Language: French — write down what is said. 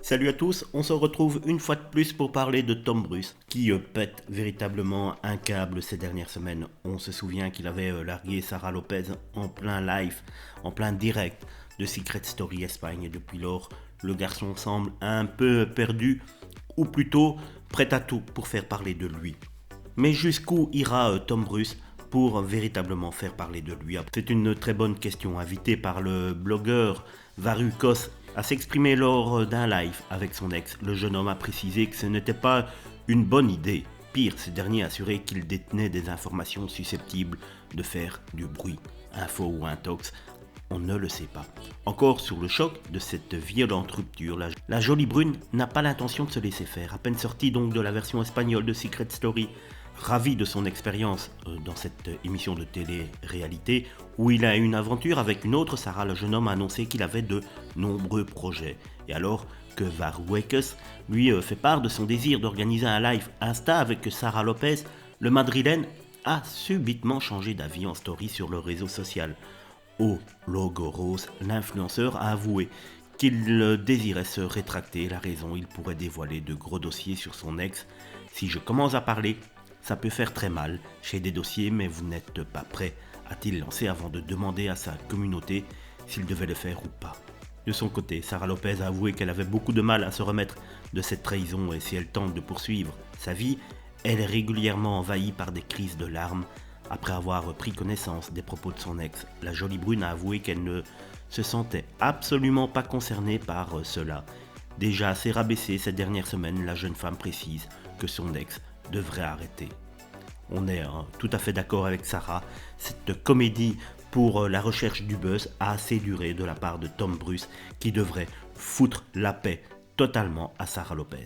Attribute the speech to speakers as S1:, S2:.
S1: Salut à tous, on se retrouve une fois de plus pour parler de Tom Bruce, qui pète véritablement un câble ces dernières semaines. On se souvient qu'il avait largué Sarah Lopez en plein live, en plein direct de Secret Story Espagne, et depuis lors, le garçon semble un peu perdu, ou plutôt prêt à tout pour faire parler de lui. Mais jusqu'où ira Tom Bruce pour véritablement faire parler de lui? C'est une très bonne question. Invité par le blogueur Varukos à s'exprimer lors d'un live avec son ex, le jeune homme a précisé que ce n'était pas une bonne idée. Pire, ce dernier a assuré qu'il détenait des informations susceptibles de faire du bruit. Info ou intox, on ne le sait pas. Encore sur le choc de cette violente rupture, la jolie brune n'a pas l'intention de se laisser faire. À peine sortie donc de la version espagnole de Secret Story, ravi de son expérience dans cette émission de télé-réalité où il a eu une aventure avec une autre Sarah, le jeune homme a annoncé qu'il avait de nombreux projets. Et alors que Varuekes lui fait part de son désir d'organiser un live Insta avec Sarah Lopez, le madrilène a subitement changé d'avis en story sur le réseau social. Au logo rose, l'influenceur a avoué qu'il désirait se rétracter. La raison, il pourrait dévoiler de gros dossiers sur son ex. Si je commence à parler, ça peut faire très mal. J'ai des dossiers, mais vous n'êtes pas prêt, a-t-il lancé avant de demander à sa communauté s'il devait le faire ou pas. De son côté, Sarah Lopez a avoué qu'elle avait beaucoup de mal à se remettre de cette trahison et si elle tente de poursuivre sa vie, elle est régulièrement envahie par des crises de larmes. Après avoir pris connaissance des propos de son ex, la jolie brune a avoué qu'elle ne se sentait absolument pas concernée par cela. Déjà assez rabaissée cette dernière semaine, la jeune femme précise que son ex devrait arrêter. On est tout à fait d'accord avec Sarah, cette comédie pour la recherche du buzz a assez duré de la part de Tom Bruce qui devrait foutre la paix totalement à Sarah Lopez.